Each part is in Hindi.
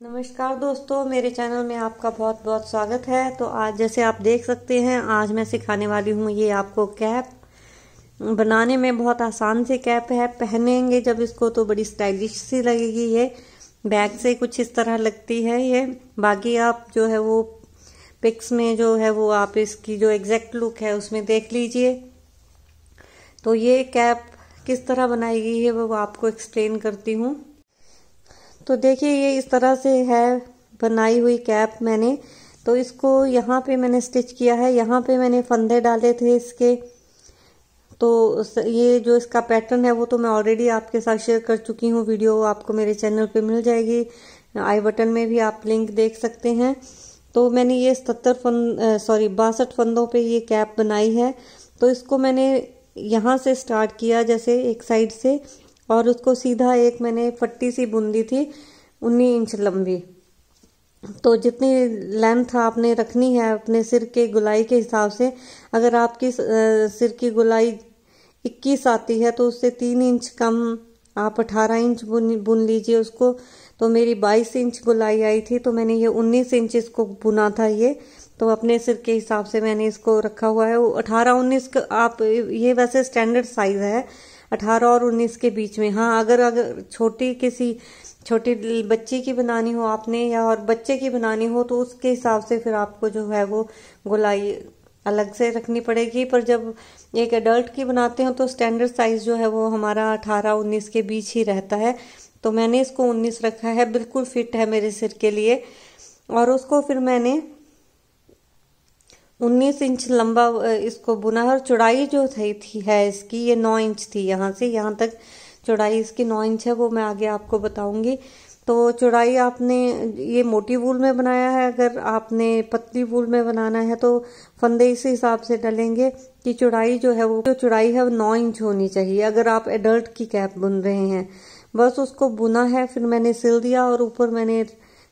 नमस्कार दोस्तों, मेरे चैनल में आपका बहुत बहुत स्वागत है। तो आज जैसे आप देख सकते हैं, आज मैं सिखाने वाली हूँ ये आपको कैप बनाने में। बहुत आसान सी कैप है, पहनेंगे जब इसको तो बड़ी स्टाइलिश सी लगेगी। ये बैग से कुछ इस तरह लगती है ये। बाकी आप जो है वो पिक्स में जो है वो आप इसकी जो एग्जैक्ट लुक है उसमें देख लीजिए। तो ये कैप किस तरह बनाई गई है वो आपको एक्सप्लेन करती हूँ। तो देखिए, ये इस तरह से है बनाई हुई कैप मैंने। तो इसको यहाँ पे मैंने स्टिच किया है, यहाँ पे मैंने फंदे डाले थे इसके। तो ये जो इसका पैटर्न है वो तो मैं ऑलरेडी आपके साथ शेयर कर चुकी हूँ। वीडियो आपको मेरे चैनल पे मिल जाएगी, आई बटन में भी आप लिंक देख सकते हैं। तो मैंने ये 62 फंदों पे ये कैप बनाई है। तो इसको मैंने यहाँ से स्टार्ट किया, जैसे एक साइड से, और उसको सीधा एक मैंने पट्टी सी बुन दी थी 19 इंच लंबी। तो जितनी लेंथ आपने रखनी है अपने सिर के गोलाई के हिसाब से, अगर आपकी सिर की गोलाई 21 आती है तो उससे 3 इंच कम आप 18 इंच बुन लीजिए उसको। तो मेरी 22 इंच गोलाई आई थी, तो मैंने ये 19 इंच इसको बुना था ये। तो अपने सिर के हिसाब से मैंने इसको रखा हुआ है। 18-19 आप, ये वैसे स्टैंडर्ड साइज है 18 और 19 के बीच में। हाँ, अगर किसी छोटी बच्ची की बनानी हो आपने, या और बच्चे की बनानी हो, तो उसके हिसाब से फिर आपको जो है वो गोलाई अलग से रखनी पड़ेगी। पर जब एक एडल्ट की बनाते हो तो स्टैंडर्ड साइज जो है वो हमारा 18-19 के बीच ही रहता है। तो मैंने इसको 19 रखा है, बिल्कुल फिट है मेरे सिर के लिए। और उसको फिर मैंने 19 इंच लंबा इसको बुना है। और चौड़ाई जो है इसकी, ये 9 इंच थी। यहाँ से यहाँ तक चौड़ाई इसकी 9 इंच है, वो मैं आगे आपको बताऊंगी। तो चौड़ाई आपने ये मोटी वूल में बनाया है, अगर आपने पतली वूल में बनाना है तो फंदे इस हिसाब से डलेंगे कि चौड़ाई जो है वो 9 इंच होनी चाहिए, अगर आप एडल्ट की कैप बुन रहे हैं। बस उसको बुना है, फिर मैंने सिल दिया, और ऊपर मैंने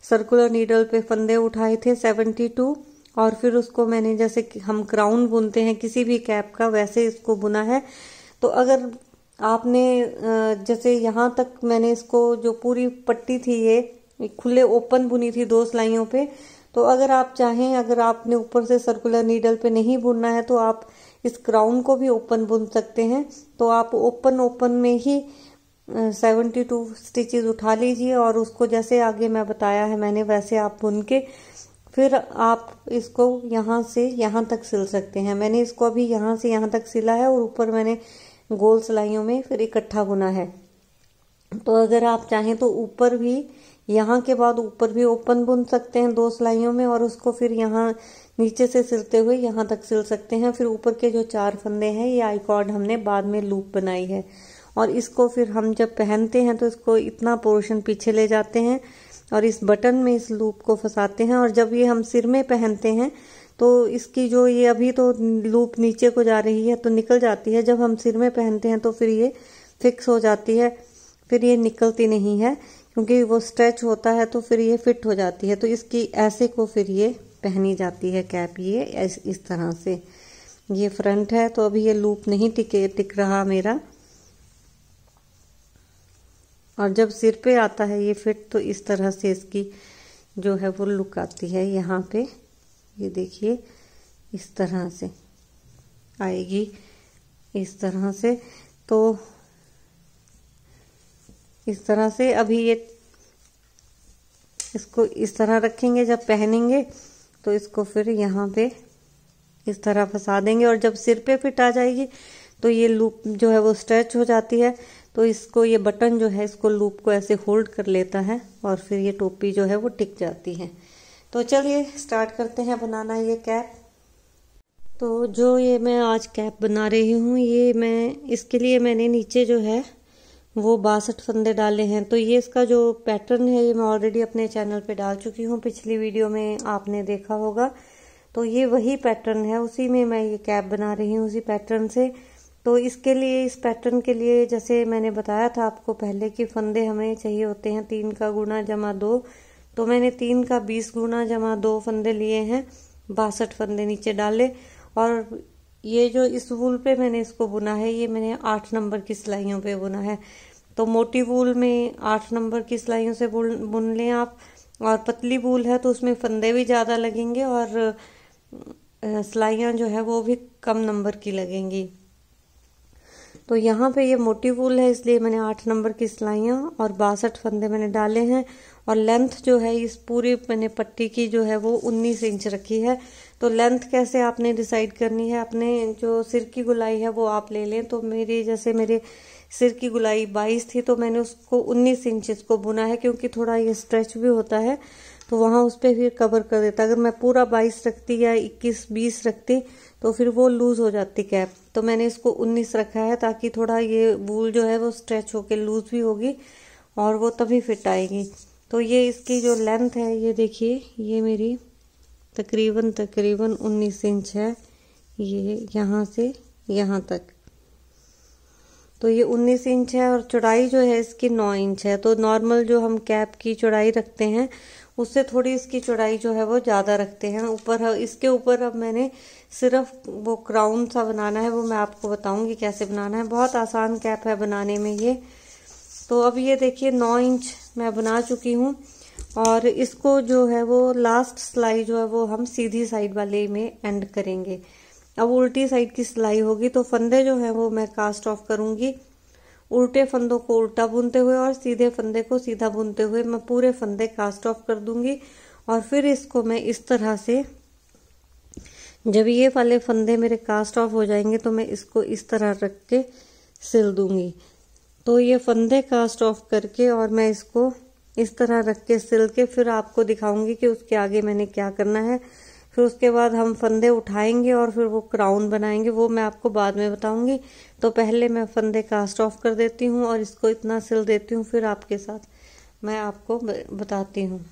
सर्कुलर नीडल पे फंदे उठाए थे 72, और फिर उसको मैंने जैसे हम क्राउन बुनते हैं किसी भी कैप का, वैसे इसको बुना है। तो अगर आपने जैसे यहाँ तक मैंने इसको जो पूरी पट्टी थी ये खुले ओपन बुनी थी 2 सिलाइयों पे। तो अगर आप चाहें, अगर आपने ऊपर से सर्कुलर नीडल पे नहीं बुनना है तो आप इस क्राउन को भी ओपन बुन सकते हैं। तो आप ओपन में ही 72 स्टिचेस उठा लीजिए, और उसको जैसे आगे मैं बताया है मैंने वैसे आप बुन के फिर आप इसको यहाँ से यहाँ तक सिल सकते हैं। मैंने इसको अभी यहाँ से यहाँ तक सिला है, और ऊपर मैंने गोल सिलाइयों में फिर इकट्ठा बुना है। तो अगर आप चाहें तो ऊपर भी, यहाँ के बाद ऊपर भी ओपन बुन सकते हैं 2 सिलाइयों में, और उसको फिर यहाँ नीचे से सिलते हुए यहाँ तक सिल सकते हैं। फिर ऊपर के जो 4 फंदे हैं, ये आई कॉर्ड हमने बाद में लूप बनाई है, और इसको फिर हम जब पहनते हैं तो इसको इतना पोर्शन पीछे ले जाते हैं और इस बटन में इस लूप को फंसाते हैं। और जब ये हम सिर में पहनते हैं तो इसकी जो ये अभी तो लूप नीचे को जा रही है तो निकल जाती है, जब हम सिर में पहनते हैं तो फिर ये फिक्स हो जाती है, फिर ये निकलती नहीं है, क्योंकि वो स्ट्रेच होता है तो फिर ये फिट हो जाती है। तो इसकी ऐसे को फिर ये पहनी जाती है कैप, ये इस तरह से। ये फ्रंट है, तो अभी ये लूप नहीं टिक रहा मेरा, और जब सिर पे आता है ये फिट तो इस तरह से इसकी जो है वो लुक आती है। यहाँ पे ये देखिए इस तरह से आएगी, इस तरह से। तो इस तरह से अभी ये इसको इस तरह रखेंगे, जब पहनेंगे तो इसको फिर यहाँ पे इस तरह फंसा देंगे, और जब सिर पे फिट आ जाएगी तो ये लूप जो है वो स्ट्रेच हो जाती है। तो इसको, ये बटन जो है इसको लूप को ऐसे होल्ड कर लेता है, और फिर ये टोपी जो है वो टिक जाती है। तो चलिए स्टार्ट करते हैं बनाना ये कैप। तो जो ये मैं आज कैप बना रही हूँ, ये इसके लिए मैंने नीचे जो है वो 62 फंदे डाले हैं। तो ये इसका जो पैटर्न है ये मैं ऑलरेडी अपने चैनल पे डाल चुकी हूँ, पिछली वीडियो में आपने देखा होगा। तो ये वही पैटर्न है, उसी में मैं ये कैप बना रही हूँ, उसी पैटर्न से। तो इसके लिए, इस पैटर्न के लिए, जैसे मैंने बताया था आपको पहले कि फंदे हमें चाहिए होते हैं 3 का गुणा जमा 2। तो मैंने 3 का 20 गुणा जमा 2 फंदे लिए हैं, 62 फंदे नीचे डाले। और ये जो इस वूल पे मैंने इसको बुना है, ये मैंने 8 नंबर की सिलाइयों पे बुना है। तो मोटी वूल में 8 नंबर की सिलाइयों से बुन लें आप, और पतली वूल है तो उसमें फंदे भी ज़्यादा लगेंगे और सिलाइयाँ जो है वो भी कम नंबर की लगेंगी। तो यहाँ पे ये मोटी वूल है इसलिए मैंने 8 नंबर की सिलाइयाँ और 62 फंदे मैंने डाले हैं। और लेंथ जो है इस पूरी मैंने पट्टी की जो है वो 19 इंच रखी है। तो लेंथ कैसे आपने डिसाइड करनी है, अपने जो सिर की गुलाई है वो आप ले लें। तो मेरे सिर की गुलाई 22 थी तो मैंने उसको 19 इंच इसको बुना है, क्योंकि थोड़ा ये स्ट्रेच भी होता है तो वहाँ उस पर फिर कवर कर देता। अगर मैं पूरा 22 रखती या 21-20 रखती तो फिर वो लूज हो जाती कैप। तो मैंने इसको 19 रखा है ताकि थोड़ा ये वूल जो है वो स्ट्रेच होके लूज भी होगी और वो तभी फिट आएगी। तो ये इसकी जो लेंथ है ये देखिए, ये मेरी तकरीबन 19 इंच है, ये यहाँ से यहाँ तक। तो ये 19 इंच है और चौड़ाई जो है इसकी 9 इंच है। तो नॉर्मल जो हम कैप की चौड़ाई रखते हैं उससे थोड़ी इसकी चौड़ाई जो है वो ज़्यादा रखते हैं ऊपर। इसके ऊपर अब मैंने सिर्फ वो क्राउन सा बनाना है, वो मैं आपको बताऊंगी कैसे बनाना है। बहुत आसान कैप है बनाने में ये। तो अब ये देखिए 9 इंच मैं बना चुकी हूँ और इसको जो है वो लास्ट सिलाई जो है वो हम सीधी साइड वाले में एंड करेंगे। अब उल्टी साइड की सिलाई होगी तो फंदे जो है वो मैं कास्ट ऑफ करूंगी। उल्टे फंदों को उल्टा बुनते हुए और सीधे फंदे को सीधा बुनते हुए मैं पूरे फंदे कास्ट ऑफ कर दूंगी। और फिर इसको मैं इस तरह से, जब ये वाले फंदे मेरे कास्ट ऑफ हो जाएंगे तो मैं इसको इस तरह रख के सिल दूंगी। तो ये फंदे कास्ट ऑफ करके और मैं इसको इस तरह रख के सिल के फिर आपको दिखाऊंगी कि उसके आगे मैंने क्या करना है। फिर उसके बाद हम फंदे उठाएंगे और फिर वो क्राउन बनाएंगे, वो मैं आपको बाद में बताऊंगी। तो पहले मैं फंदे कास्ट ऑफ कर देती हूँ और इसको इतना सिल देती हूँ, फिर आपके साथ मैं आपको बताती हूँ।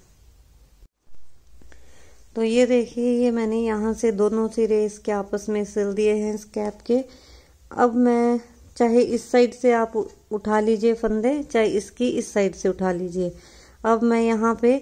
तो ये देखिए, ये मैंने यहाँ से दोनों सिरे इसके आपस में सिल दिए हैं इस कैप के। अब मैं चाहे इस साइड से आप उठा लीजिए फंदे, चाहे इसकी इस साइड से उठा लीजिए। अब मैं यहाँ पे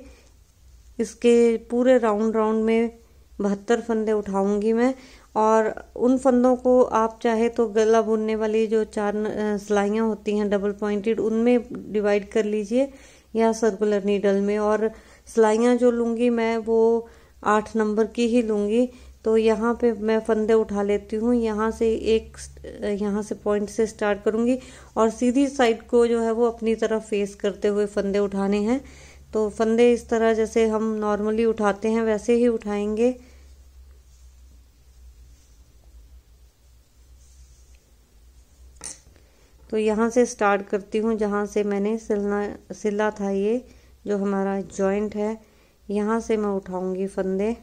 इसके पूरे राउंड में 72 फंदे उठाऊंगी मैं। और उन फंदों को आप चाहे तो गला बुनने वाली जो 4 सिलाइयाँ होती हैं डबल पॉइंटेड, उनमें डिवाइड कर लीजिए या सर्कुलर नीडल में। और सिलाइयाँ जो लूंगी मैं वो 8 नंबर की ही लूंगी। तो यहाँ पे मैं फंदे उठा लेती हूँ, यहाँ से पॉइंट से स्टार्ट करूंगी और सीधी साइड को जो है वो अपनी तरफ फेस करते हुए फंदे उठाने हैं। तो फंदे इस तरह जैसे हम नॉर्मली उठाते हैं वैसे ही उठाएंगे। तो यहाँ से स्टार्ट करती हूँ जहाँ से मैंने सिला था, ये जो हमारा जॉइंट है, यहाँ से मैं उठाऊंगी फंदे।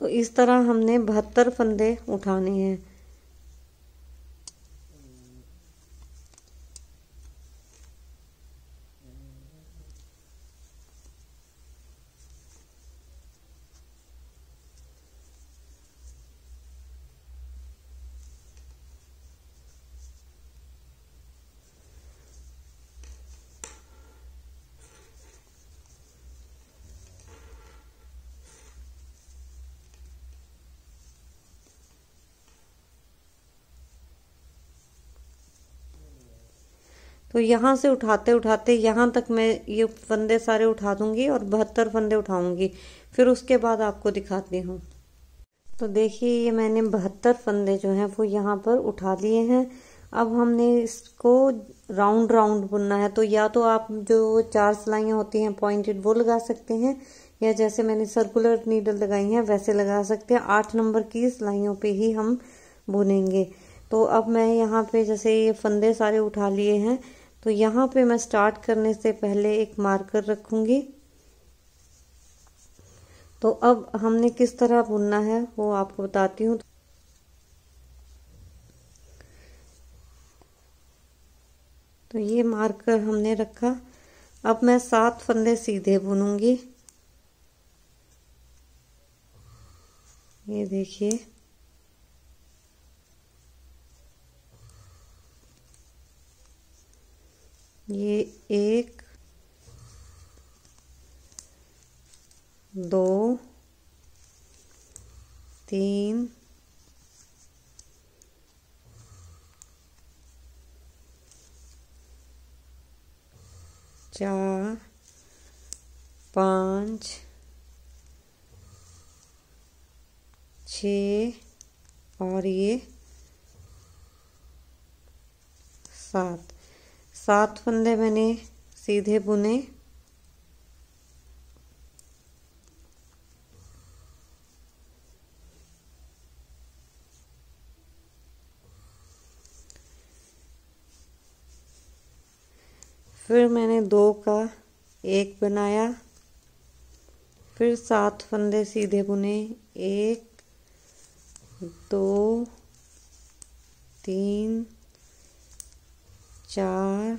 तो इस तरह हमने 72 फंदे उठाने हैं। तो यहाँ से उठाते उठाते यहाँ तक मैं ये फंदे सारे उठा दूंगी और 72 फंदे उठाऊंगी, फिर उसके बाद आपको दिखाती हूँ। तो देखिए, ये मैंने 72 फंदे जो हैं वो यहाँ पर उठा लिए हैं। अब हमने इसको राउंड बुनना है। तो या तो आप जो 4 सिलाइयाँ होती हैं पॉइंटेड वो लगा सकते हैं, या जैसे मैंने सर्कुलर नीडल लगाई हैं वैसे लगा सकते हैं। 8 नंबर की सिलाइयों पे ही हम बुनेंगे। तो अब मैं यहाँ पे जैसे ये फंदे सारे उठा लिए हैं तो यहाँ पे मैं स्टार्ट करने से पहले एक मार्कर रखूंगी। तो अब हमने किस तरह बुनना है वो आपको बताती हूँ। तो ये मार्कर हमने रखा। अब मैं 7 फंदे सीधे बुनूंगी। ये देखिए, ये 1 2 3 4 5 6 और ये 7 फंदे मैंने सीधे बुने। फिर मैंने 2 का 1 बनाया, फिर 7 फंदे सीधे बुने, 1 2 3 4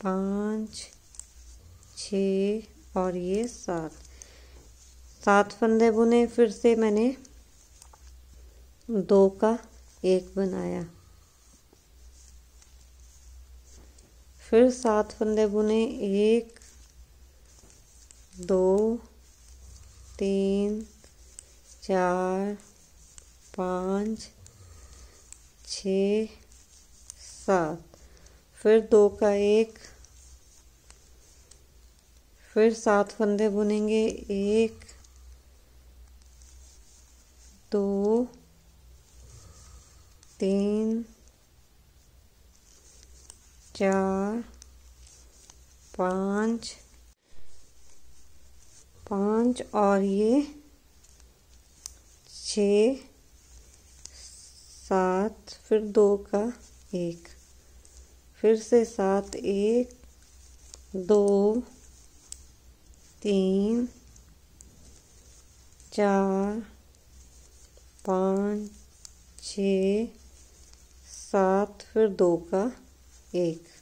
5 6 और ये 7 फंदे बुने। फिर से मैंने 2 का 1 बनाया, फिर 7 फंदे बुने, 1 2 3 4 5 6 7, फिर 2 का 1, फिर 7 फंदे बुनेंगे, 1 2 3 4 5 और ये 6 7, फिर 2 का 1, फिर से 7 1 2 3 4 5 6 7, फिर 2 का 1,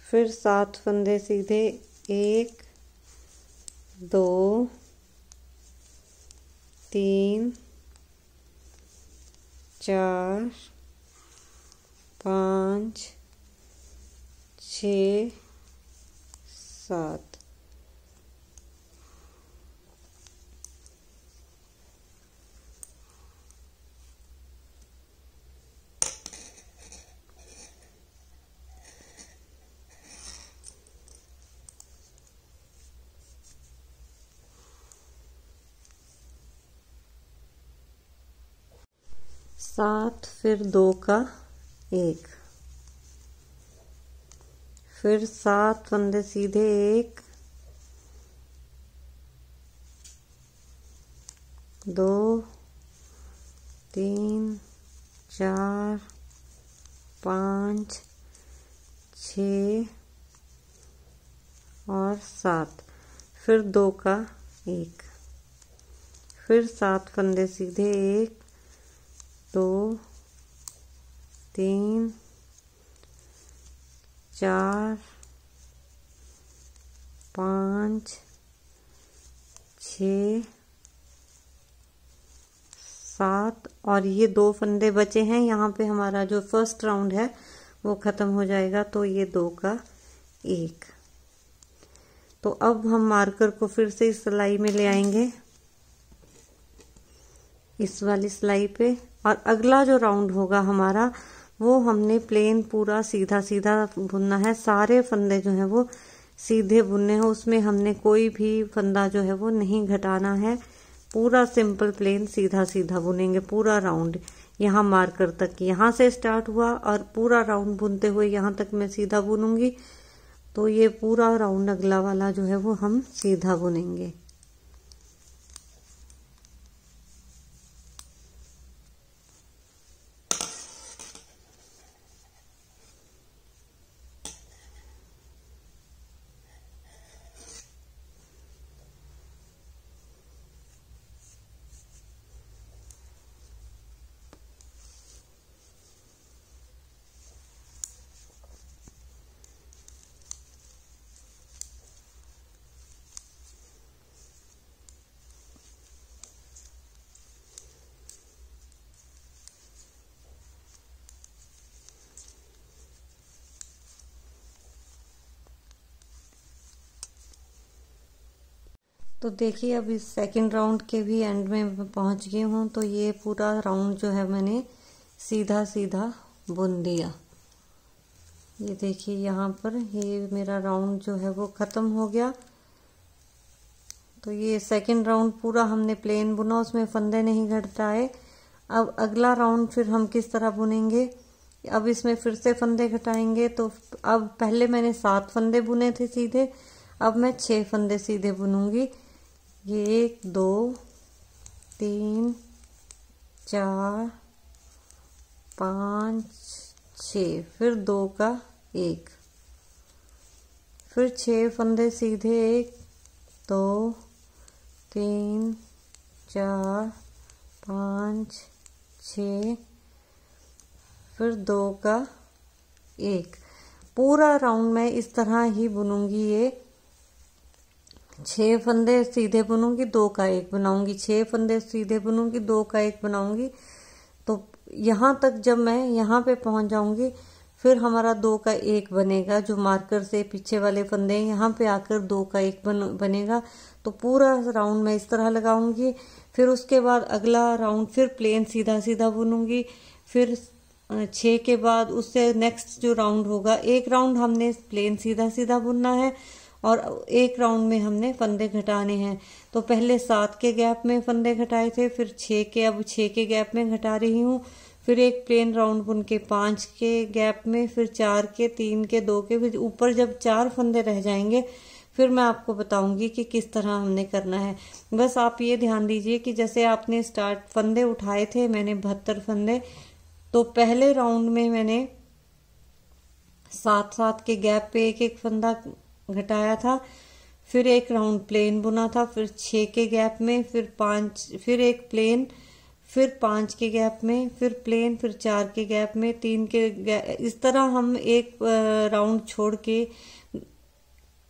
फिर 7 फंदे सीधे, 1 2 3 4 5 6 7। फिर 2 का 1, फिर 7 फंदे सीधे, 1 2 3 4 5 6 और 7, फिर 2 का 1, फिर 7 फंदे सीधे, 1 2 3 4 5 6 7 और ये 2 फंदे बचे हैं। यहाँ पे हमारा जो फर्स्ट राउंड है वो खत्म हो जाएगा। तो ये 2 का 1। तो अब हम मार्कर को फिर से इस सिलाई में ले आएंगे, इस वाली सिलाई पे, और अगला जो राउंड होगा हमारा वो हमने प्लेन पूरा सीधा सीधा बुनना है। सारे फंदे जो है वो सीधे बुनने हैं, उसमें हमने कोई भी फंदा जो है वो नहीं घटाना है। पूरा सिंपल प्लेन सीधा सीधा बुनेंगे पूरा राउंड। यहाँ मार्कर तक यहाँ से स्टार्ट हुआ और पूरा राउंड बुनते हुए यहाँ तक मैं सीधा बुनूंगी। तो ये पूरा राउंड अगला वाला जो है वो हम सीधा बुनेंगे। तो देखिए अब इस सेकंड राउंड के भी एंड में पहुंच गई हूँ। तो ये पूरा राउंड जो है मैंने सीधा सीधा बुन दिया। ये देखिए यहाँ पर ये मेरा राउंड जो है वो खत्म हो गया। तो ये सेकंड राउंड पूरा हमने प्लेन बुना, उसमें फंदे नहीं घटाए। अब अगला राउंड फिर हम किस तरह बुनेंगे, अब इसमें फिर से फंदे घटाएंगे। तो अब पहले मैंने 7 फंदे बुने थे सीधे, अब मैं 6 फंदे सीधे बुनूंगी। ये 1 2 3 4 5 6, फिर 2 का 1, फिर 6 फंदे सीधे, 1 2 3 4 5 6, फिर 2 का 1। पूरा राउंड मैं इस तरह ही बुनूंगी। ये 6 फंदे सीधे बुनूंगी, 2 का 1 बनाऊंगी, 6 फंदे सीधे बुनूंगी, 2 का 1 बनाऊंगी। तो यहाँ तक जब मैं यहाँ पे पहुंच जाऊंगी, फिर हमारा 2 का 1 बनेगा। जो मार्कर से पीछे वाले फंदे यहाँ पे आकर 2 का 1 बनेगा। तो पूरा राउंड मैं इस तरह लगाऊंगी। फिर उसके बाद अगला राउंड फिर प्लेन सीधा सीधा बुनूंगी। फिर 6 के बाद उससे नेक्स्ट जो राउंड होगा, एक राउंड हमने प्लेन सीधा सीधा बुनना है और एक राउंड में हमने फंदे घटाने हैं। तो पहले 7 के गैप में फंदे घटाए थे, फिर 6 के, अब 6 के गैप में घटा रही हूँ। फिर एक प्लेन राउंड बुन के 5 के गैप में, फिर 4 के, 3 के, 2 के, फिर ऊपर जब 4 फंदे रह जाएंगे फिर मैं आपको बताऊंगी कि किस तरह हमने करना है। बस आप ये ध्यान दीजिए कि जैसे आपने स्टार्ट फंदे उठाए थे, मैंने 72 फंदे, तो पहले राउंड में मैंने 7-7 के गैप पे एक एक फंदा घटाया था। फिर एक राउंड प्लेन बुना था, फिर 6 के गैप में, फिर 5, फिर एक प्लेन, फिर 5 के गैप में, फिर प्लेन, फिर 4 के गैप में, 3 के गैप। इस तरह हम एक राउंड छोड़ के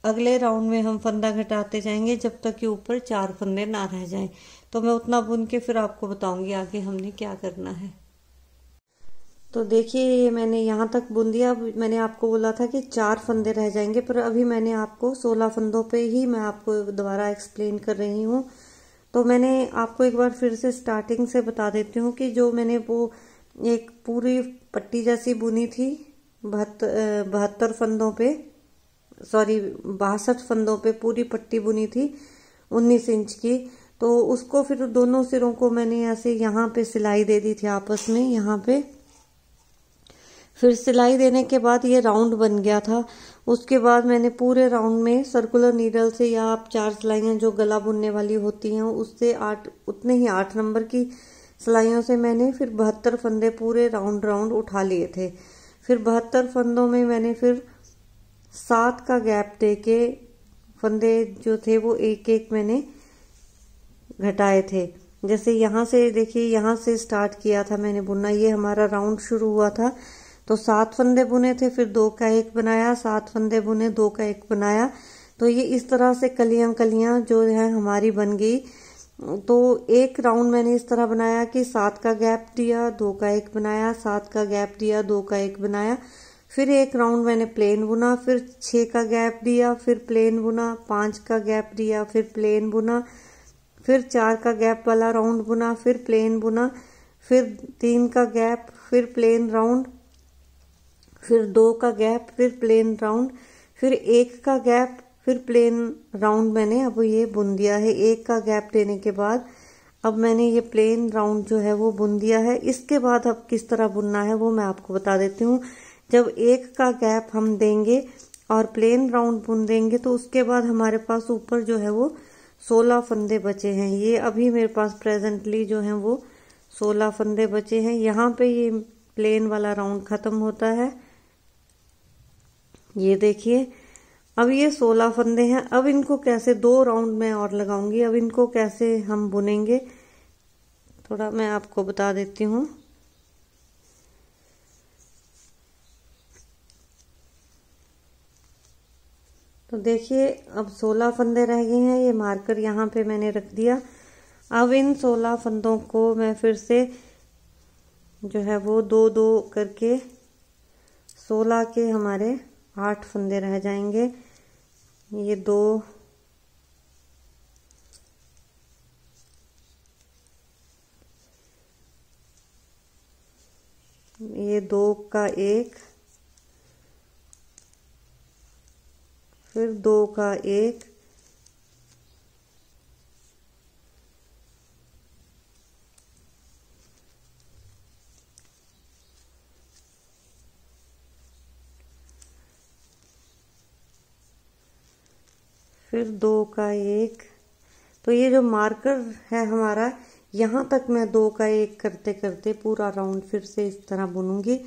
अगले राउंड में हम फंदा घटाते जाएंगे जब तक कि ऊपर 4 फंदे ना रह जाएं। तो मैं उतना बुन के फिर आपको बताऊंगी आगे हमने क्या करना है। तो देखिए ये मैंने यहाँ तक बुन दिया। मैंने आपको बोला था कि 4 फंदे रह जाएंगे, पर अभी मैंने आपको 16 फंदों पे ही मैं आपको दोबारा एक्सप्लेन कर रही हूँ। तो मैंने आपको एक बार फिर से स्टार्टिंग से बता देती हूँ कि जो मैंने वो एक पूरी पट्टी जैसी बुनी थी 72 फंदों पे, सॉरी 62 फंदों पे पूरी पट्टी बुनी थी 19 इंच की। तो उसको फिर दोनों सिरों को मैंने ऐसे यहाँ पे सिलाई दे दी थी आपस में, यहाँ पे। फिर सिलाई देने के बाद ये राउंड बन गया था। उसके बाद मैंने पूरे राउंड में सर्कुलर नीडल से, या आप 4 सिलाइयाँ जो गला बुनने वाली होती हैं उससे 8, उतने ही 8 नंबर की सिलाइयों से मैंने फिर 72 फंदे पूरे राउंड उठा लिए थे। फिर 72 फंदों में मैंने फिर 7 का गैप देके फंदे जो थे वो एक एक मैंने घटाए थे। जैसे यहाँ से देखिए, यहाँ से स्टार्ट किया था मैंने बुनना, ये हमारा राउंड शुरू हुआ था। तो 7 फंदे बुने थे, फिर 2 का 1 बनाया, 7 फंदे बुने, 2 का 1 बनाया। तो ये इस तरह से कलियां कलियां जो है हमारी बन गई। तो एक राउंड मैंने इस तरह बनाया कि 7 का गैप दिया, 2 का 1 बनाया, 7 का गैप दिया, 2 का 1 बनाया। फिर एक राउंड मैंने प्लेन बुना, फिर 6 का गैप दिया, फिर प्लेन बुना, 5 का गैप दिया, फिर प्लेन बुना, फिर 4 का गैप वाला राउंड बुना, फिर प्लेन बुना, फिर 3 का गैप, फिर प्लेन राउंड, फिर 2 का गैप, फिर प्लेन राउंड, फिर 1 का गैप, फिर प्लेन राउंड मैंने अब ये बुन दिया है। 1 का गैप देने के बाद अब मैंने ये प्लेन राउंड जो है वो बुन दिया है। इसके बाद अब किस तरह बुनना है वो मैं आपको बता देती हूँ। जब 1 का गैप हम देंगे और प्लेन राउंड बुन देंगे तो उसके बाद हमारे पास ऊपर जो है वो 16 फंदे बचे हैं। ये अभी मेरे पास प्रेजेंटली जो है वो 16 फंदे बचे हैं। यहाँ पे ये प्लेन वाला राउंड खत्म होता है, ये देखिए। अब ये 16 फंदे हैं। अब इनको कैसे, 2 राउंड में और लगाऊंगी, अब इनको कैसे हम बुनेंगे थोड़ा मैं आपको बता देती हूँ। तो देखिए अब 16 फंदे रह गए हैं, ये मार्कर यहाँ पे मैंने रख दिया। अब इन 16 फंदों को मैं फिर से जो है वो 2-2 करके 16 के हमारे 8 फंदे रह जाएंगे। ये 2, ये 2 का 1, फिर 2 का 1, फिर 2 का 1। तो ये जो मार्कर है हमारा, यहाँ तक मैं 2 का 1 करते करते पूरा राउंड फिर से इस तरह बुनूंगी।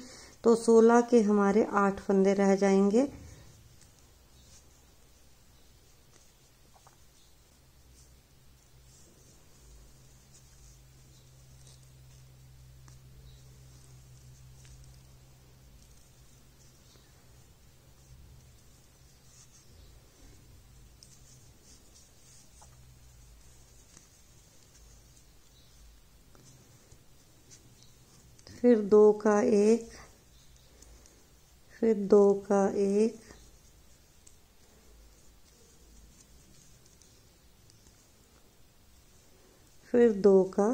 तो 16 के हमारे 8 फंदे रह जाएंगे। फिर 2 का 1, फिर 2 का 1, फिर 2 का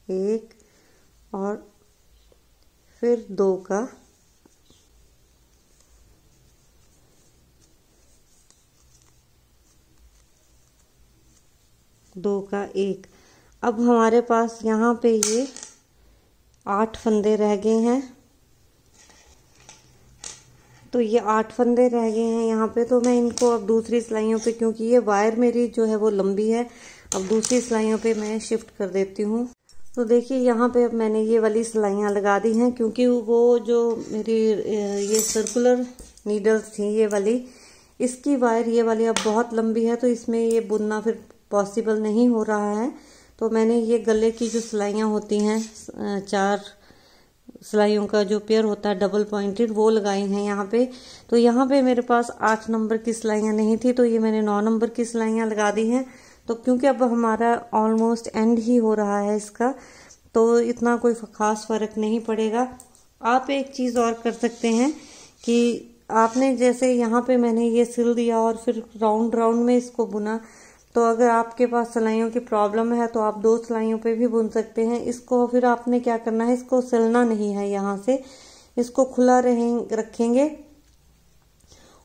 1 और फिर 2 का 1। अब हमारे पास यहाँ पे ये 8 फंदे रह गए हैं। तो ये 8 फंदे रह गए हैं यहाँ पे। तो मैं इनको अब दूसरी सिलाइयों पे, क्योंकि ये वायर मेरी जो है वो लंबी है, अब दूसरी सिलाइयों पे मैं शिफ्ट कर देती हूँ। तो देखिए यहाँ पे अब मैंने ये वाली सिलाइयाँ लगा दी हैं, क्योंकि वो जो मेरी ये सर्कुलर नीडल्स थी ये वाली, इसकी वायर ये वाली अब बहुत लंबी है, तो इसमें ये बुनना फिर पॉसिबल नहीं हो रहा है। तो मैंने ये गले की जो सिलाइयाँ होती हैं, 4 सिलाइयों का जो पेयर होता है डबल पॉइंटेड, वो लगाई हैं यहाँ पे। तो यहाँ पे मेरे पास 8 नंबर की सिलाइयाँ नहीं थी, तो ये मैंने 9 नंबर की सिलाइयाँ लगा दी हैं। तो क्योंकि अब हमारा ऑलमोस्ट एंड ही हो रहा है इसका, तो इतना कोई खास फर्क नहीं पड़ेगा। आप एक चीज़ और कर सकते हैं कि आपने जैसे यहाँ पे मैंने ये सिल दिया और फिर राउंड राउंड में इसको बुना, तो अगर आपके पास सिलाइयों की प्रॉब्लम है तो आप 2 सिलाइयों पे भी बुन सकते हैं। इसको फिर आपने क्या करना है, इसको सिलना नहीं है, यहाँ से इसको खुला रखेंगे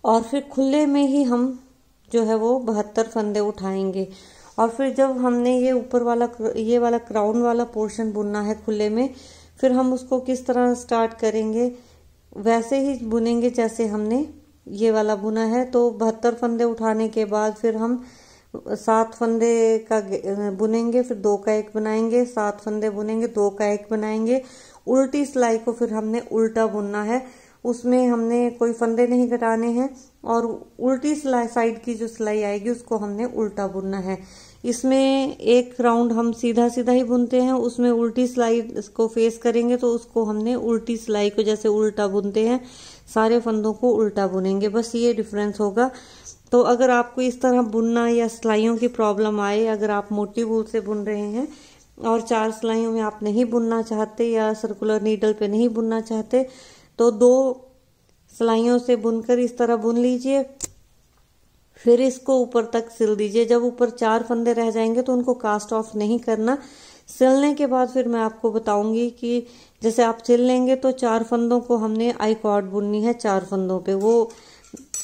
और फिर खुले में ही हम जो है वो 72 फंदे उठाएंगे। और फिर जब हमने ये ऊपर वाला ये वाला क्राउन वाला पोर्शन बुनना है खुले में, फिर हम उसको किस तरह स्टार्ट करेंगे, वैसे ही बुनेंगे जैसे हमने ये वाला बुना है। तो 72 फंदे उठाने के बाद फिर हम 7 फंदे का बुनेंगे, फिर 2 का 1 बनाएंगे, 7 फंदे बुनेंगे, 2 का 1 बनाएंगे। उल्टी सिलाई को फिर हमने उल्टा बुनना है, उसमें हमने कोई फंदे नहीं घटाने हैं, और उल्टी सिलाई साइड की जो सिलाई आएगी उसको हमने उल्टा बुनना है। इसमें एक राउंड हम सीधा सीधा ही बुनते हैं, उसमें उल्टी सिलाई को फेस करेंगे तो उसको हमने उल्टी सिलाई को जैसे उल्टा बुनते हैं, सारे फंदों को उल्टा बुनेंगे, बस ये डिफरेंस होगा। तो अगर आपको इस तरह बुनना या सिलाइयों की प्रॉब्लम आए, अगर आप मोटी वूल से बुन रहे हैं और 4 सिलाइयों में आप नहीं बुनना चाहते या सर्कुलर नीडल पे नहीं बुनना चाहते, तो 2 सिलाइयों से बुनकर इस तरह बुन लीजिए, फिर इसको ऊपर तक सिल दीजिए। जब ऊपर 4 फंदे रह जाएंगे तो उनको कास्ट ऑफ नहीं करना। सिलने के बाद फिर मैं आपको बताऊंगी कि जैसे आप सिल लेंगे तो 4 फंदों को हमने आई कॉर्ड बुननी है 4 फंदों पे, वो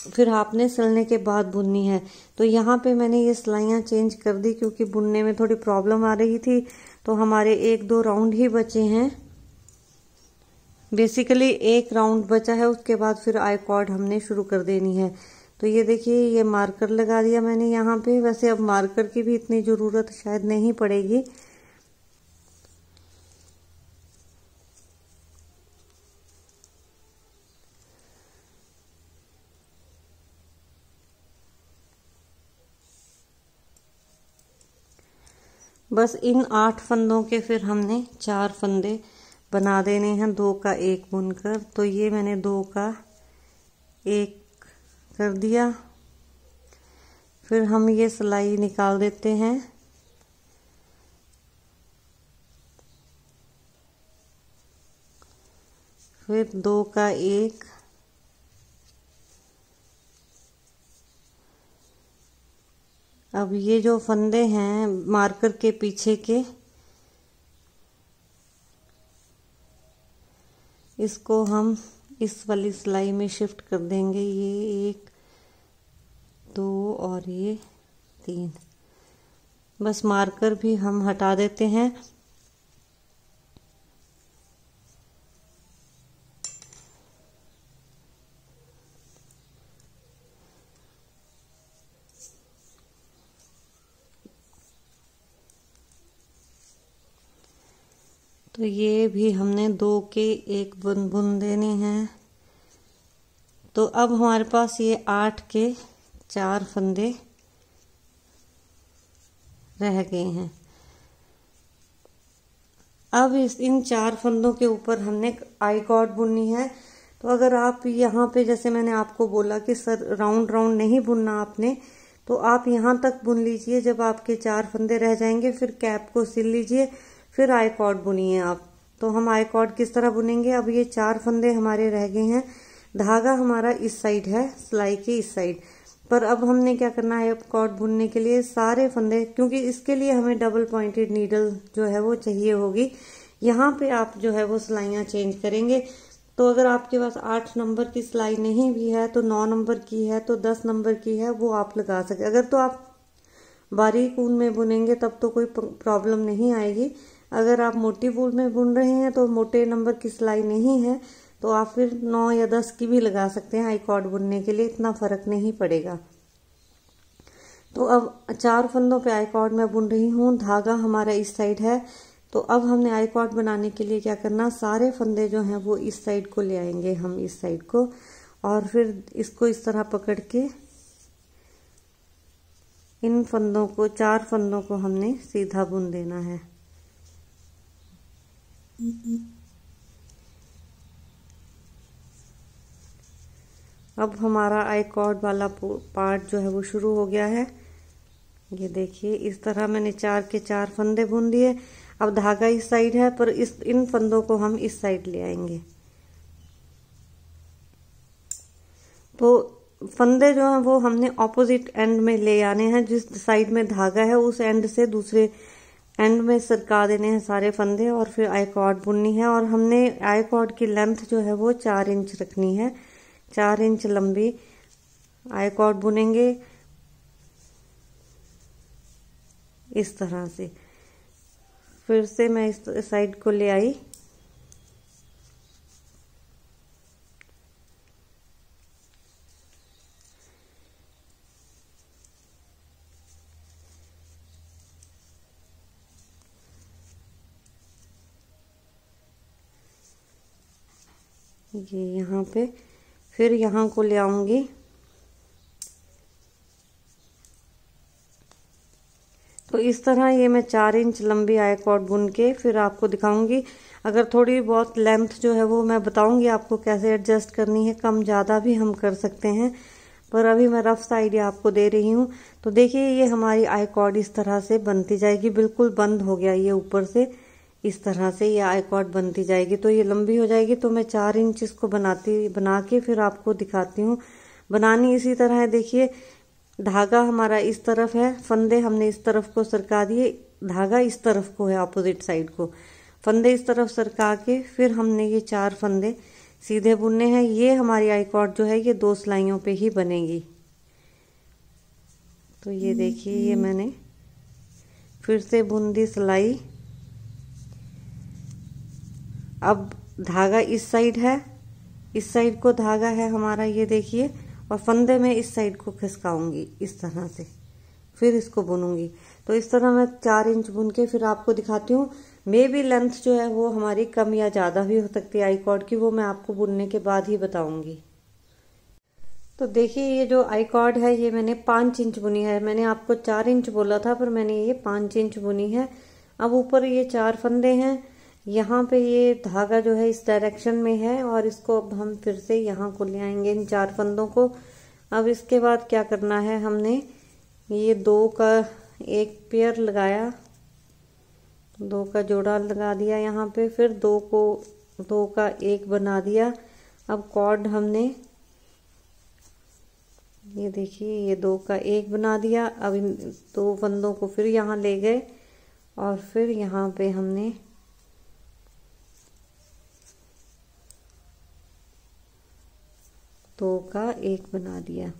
फिर आपने सिलने के बाद बुननी है। तो यहाँ पे मैंने ये सिलाइयाँ चेंज कर दी क्योंकि बुनने में थोड़ी प्रॉब्लम आ रही थी। तो हमारे 1-2 राउंड ही बचे हैं, बेसिकली 1 राउंड बचा है, उसके बाद फिर आई कॉर्ड हमने शुरू कर देनी है। तो ये देखिए ये मार्कर लगा दिया मैंने यहाँ पे। वैसे अब मार्कर की भी इतनी ज़रूरत शायद नहीं पड़ेगी। बस इन 8 फंदों के फिर हमने 4 फंदे बना देने हैं 2 का 1 बुनकर। तो ये मैंने 2 का 1 कर दिया। फिर हम ये सिलाई निकाल देते हैं। फिर 2 का 1, अब ये जो फंदे हैं मार्कर के पीछे के, इसको हम इस वाली सिलाई में शिफ्ट कर देंगे। ये 1 2 और ये 3। बस मार्कर भी हम हटा देते हैं। तो ये भी हमने 2 के 1 बुन देने हैं। तो अब हमारे पास ये 8 के 4 फंदे रह गए हैं। अब इन 4 फंदों के ऊपर हमने आई कॉर्ड बुननी है। तो अगर आप यहाँ पे, जैसे मैंने आपको बोला कि सर राउंड राउंड नहीं बुनना आपने, तो आप यहाँ तक बुन लीजिए। जब आपके 4 फंदे रह जाएंगे फिर कैप को सिल लीजिए, फिर आई कॉर्ड बुनिए आप। तो हम आई कॉर्ड किस तरह बुनेंगे, अब ये 4 फंदे हमारे रह गए हैं। धागा हमारा इस साइड है, सिलाई के इस साइड पर। अब हमने क्या करना है, कॉर्ड बुनने के लिए सारे फंदे, क्योंकि इसके लिए हमें डबल पॉइंटेड नीडल जो है वो चाहिए होगी। यहाँ पे आप जो है वो सिलाइयाँ चेंज करेंगे। तो अगर आपके पास 8 नंबर की सिलाई नहीं भी है तो 9 नंबर की है तो 10 नंबर की है, वो आप लगा सकते। अगर तो आप बारीक ऊन में बुनेंगे तब तो कोई प्रॉब्लम नहीं आएगी। अगर आप मोटी वूल में बुन रहे हैं तो मोटे नंबर की सिलाई नहीं है तो आप फिर 9 या 10 की भी लगा सकते हैं। आई कॉर्ड बुनने के लिए इतना फर्क नहीं पड़ेगा। तो अब 4 फंदों पे आई कॉर्ड मैं बुन रही हूँ। धागा हमारा इस साइड है। तो अब हमने आई कॉर्ड बनाने के लिए क्या करना, सारे फंदे जो हैं वो इस साइड को ले आएंगे, हम इस साइड को, और फिर इसको इस तरह पकड़ के इन फंदों को, 4 फंदों को हमने सीधा बुन देना है। अब हमारा आई कॉर्ड वाला पार्ट जो है वो शुरू हो गया है। ये देखिए, इस तरह मैंने 4 के 4 फंदे बुन दिए। अब धागा इस साइड है पर इन फंदों को हम इस साइड ले आएंगे। तो फंदे जो हैं वो हमने ऑपोजिट एंड में ले आने हैं। जिस साइड में धागा है उस एंड से दूसरे एंड में सरका देने हैं सारे फंदे, और फिर आई कॉर्ड बुननी है। और हमने आई कॉर्ड की लेंथ जो है वो 4 इंच रखनी है। 4 इंच लंबी आई कॉर्ड बुनेंगे इस तरह से। फिर से मैं इस साइड को ले आई। ये यहाँ पे, फिर यहाँ को ले आऊंगी। तो इस तरह ये मैं 4 इंच लंबी आई कॉर्ड बुन के फिर आपको दिखाऊंगी। अगर थोड़ी बहुत लेंथ जो है वो मैं बताऊंगी आपको कैसे एडजस्ट करनी है, कम ज़्यादा भी हम कर सकते हैं, पर अभी मैं रफ सा आइडिया आपको दे रही हूँ। तो देखिए, ये हमारी आई कॉर्ड इस तरह से बनती जाएगी। बिल्कुल बंद हो गया ये ऊपर से, इस तरह से ये आई कॉर्ड बनती जाएगी। तो ये लंबी हो जाएगी। तो मैं 4 इंच इसको बना के फिर आपको दिखाती हूँ। बनानी इसी तरह है। देखिए, धागा हमारा इस तरफ है, फंदे हमने इस तरफ को सरका दिए, धागा इस तरफ को है, अपोजिट साइड को। फंदे इस तरफ सरका के फिर हमने ये 4 फंदे सीधे बुनने हैं। ये हमारी आई कॉर्ड जो है ये 2 सिलाइयों पे ही बनेगी। तो ये देखिए, ये मैंने फिर से बुन दी सिलाई। अब धागा इस साइड है, इस साइड को धागा है हमारा, ये देखिए, और फंदे में इस साइड को खिसकाऊंगी इस तरह से, फिर इसको बुनूंगी। तो इस तरह मैं 4 इंच बुन के फिर आपको दिखाती हूँ। मे भी लेंथ जो है वो हमारी कम या ज्यादा भी हो सकती है आई कॉर्ड की, वो मैं आपको बुनने के बाद ही बताऊंगी। तो देखिए, ये जो आई कॉर्ड है ये मैंने 5 इंच बुनी है। मैंने आपको 4 इंच बोला था पर मैंने ये 5 इंच बुनी है। अब ऊपर ये 4 फंदे हैं, यहाँ पे ये धागा जो है इस डायरेक्शन में है, और इसको अब हम फिर से यहाँ को ले आएंगे, इन 4 फंदों को। अब इसके बाद क्या करना है, हमने ये 2 का एक पेयर लगाया, 2 का जोड़ा लगा दिया यहाँ पे, फिर 2 का एक बना दिया। अब कॉर्ड हमने, ये देखिए, ये 2 का एक बना दिया। अब इन 2 फंदों को फिर यहाँ ले गए और फिर यहाँ पे हमने दो का एक बना दिया।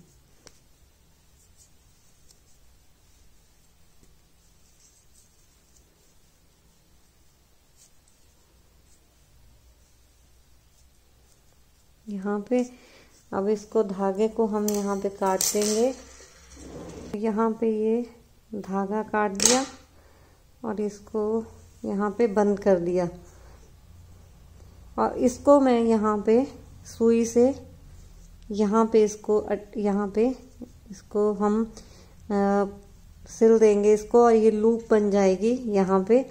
यहाँ पे अब इसको धागे को हम यहाँ पे काट देंगे। यहाँ पे ये धागा काट दिया और इसको यहाँ पे बंद कर दिया और इसको मैं यहाँ पे सुई से यहाँ पे इसको हम सिल देंगे इसको और ये लूप बन जाएगी यहाँ पे।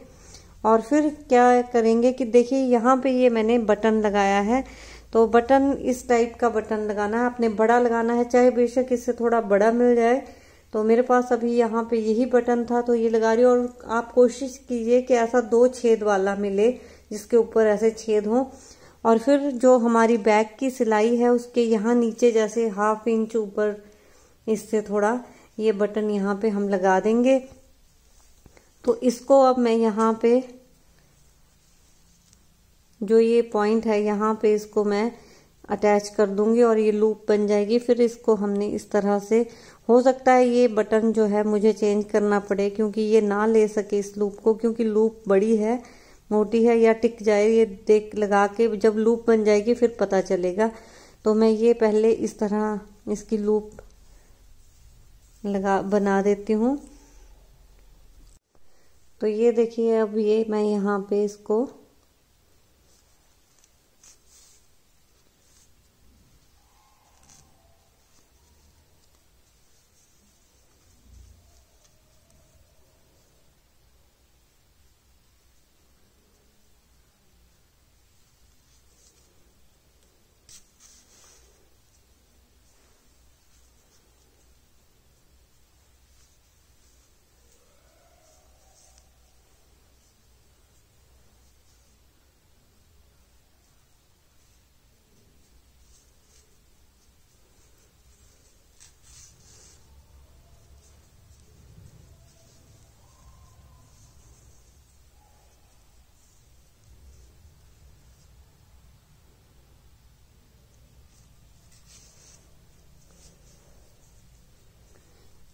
और फिर क्या करेंगे कि देखिए यहाँ पे ये मैंने बटन लगाया है, तो बटन इस टाइप का बटन लगाना है, आपने बड़ा लगाना है, चाहे बेशक इससे थोड़ा बड़ा मिल जाए। तो मेरे पास अभी यहाँ पे यही बटन था तो ये लगा रही हूँ। और आप कोशिश कीजिए कि ऐसा 2 छेद वाला मिले जिसके ऊपर ऐसे छेद हों। और फिर जो हमारी बैक की सिलाई है उसके यहाँ नीचे जैसे 1/2 इंच ऊपर इससे थोड़ा ये बटन यहाँ पे हम लगा देंगे। तो इसको अब मैं यहाँ पे जो ये पॉइंट है यहाँ पे इसको मैं अटैच कर दूंगी और ये लूप बन जाएगी। फिर इसको हमने इस तरह से, हो सकता है ये बटन जो है मुझे चेंज करना पड़े क्योंकि ये ना ले सके इस लूप को, क्योंकि लूप बड़ी है, मोटी है, या टिक जाए। ये देख लगा के जब लूप बन जाएगी फिर पता चलेगा। तो मैं ये पहले इस तरह इसकी लूप बना देती हूँ। तो ये देखिए अब ये मैं यहाँ पे इसको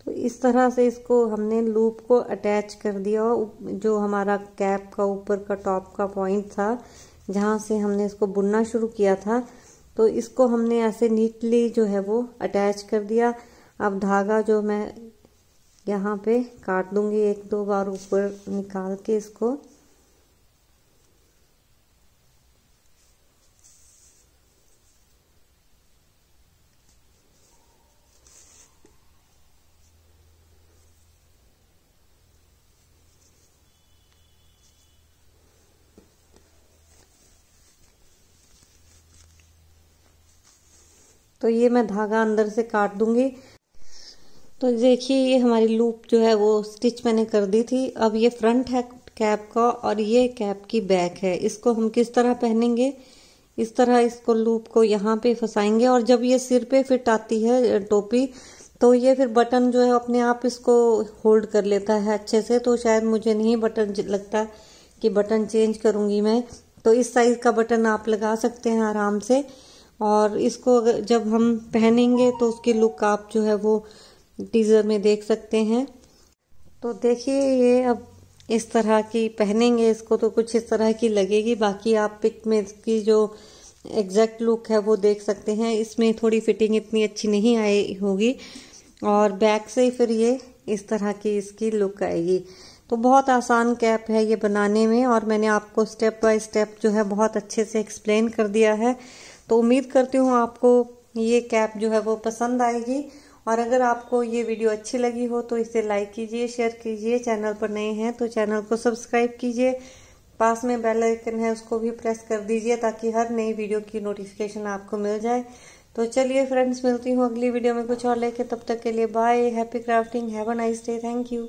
इस तरह से इसको हमने लूप को अटैच कर दिया। जो हमारा कैप का ऊपर का टॉप का पॉइंट था जहाँ से हमने इसको बुनना शुरू किया था, तो इसको हमने ऐसे नीटली जो है वो अटैच कर दिया। अब धागा जो मैं यहाँ पे काट दूंगी 1-2 बार ऊपर निकाल के इसको। तो ये मैं धागा अंदर से काट दूंगी। तो देखिए ये हमारी लूप जो है वो स्टिच मैंने कर दी थी। अब ये फ्रंट है कैप का और ये कैप की बैक है। इसको हम किस तरह पहनेंगे, इस तरह इसको लूप को यहाँ पे फंसाएंगे और जब ये सिर पे फिट आती है टोपी, तो ये फिर बटन जो है अपने आप इसको होल्ड कर लेता है अच्छे से। तो शायद मुझे नहीं बटन लगता कि बटन चेंज करूंगी मैं। तो इस साइज का बटन आप लगा सकते हैं आराम से। और इसको अगर जब हम पहनेंगे तो उसकी लुक आप जो है वो टीजर में देख सकते हैं। तो देखिए ये अब इस तरह की पहनेंगे इसको तो कुछ इस तरह की लगेगी। बाकी आप पिक में इसकी जो एग्जैक्ट लुक है वो देख सकते हैं। इसमें थोड़ी फिटिंग इतनी अच्छी नहीं आई होगी और बैक से ही फिर ये इस तरह की इसकी लुक आएगी। तो बहुत आसान कैप है ये बनाने में और मैंने आपको स्टेप बाय स्टेप जो है बहुत अच्छे से एक्सप्लेन कर दिया है। तो उम्मीद करती हूँ आपको ये कैप जो है वो पसंद आएगी। और अगर आपको ये वीडियो अच्छी लगी हो तो इसे लाइक कीजिए, शेयर कीजिए। चैनल पर नए हैं तो चैनल को सब्सक्राइब कीजिए। पास में बेल आइकन है उसको भी प्रेस कर दीजिए ताकि हर नई वीडियो की नोटिफिकेशन आपको मिल जाए। तो चलिए फ्रेंड्स, मिलती हूँ अगली वीडियो में कुछ और लेके। तब तक के लिए bye, happy crafting, have a nice day, thank you.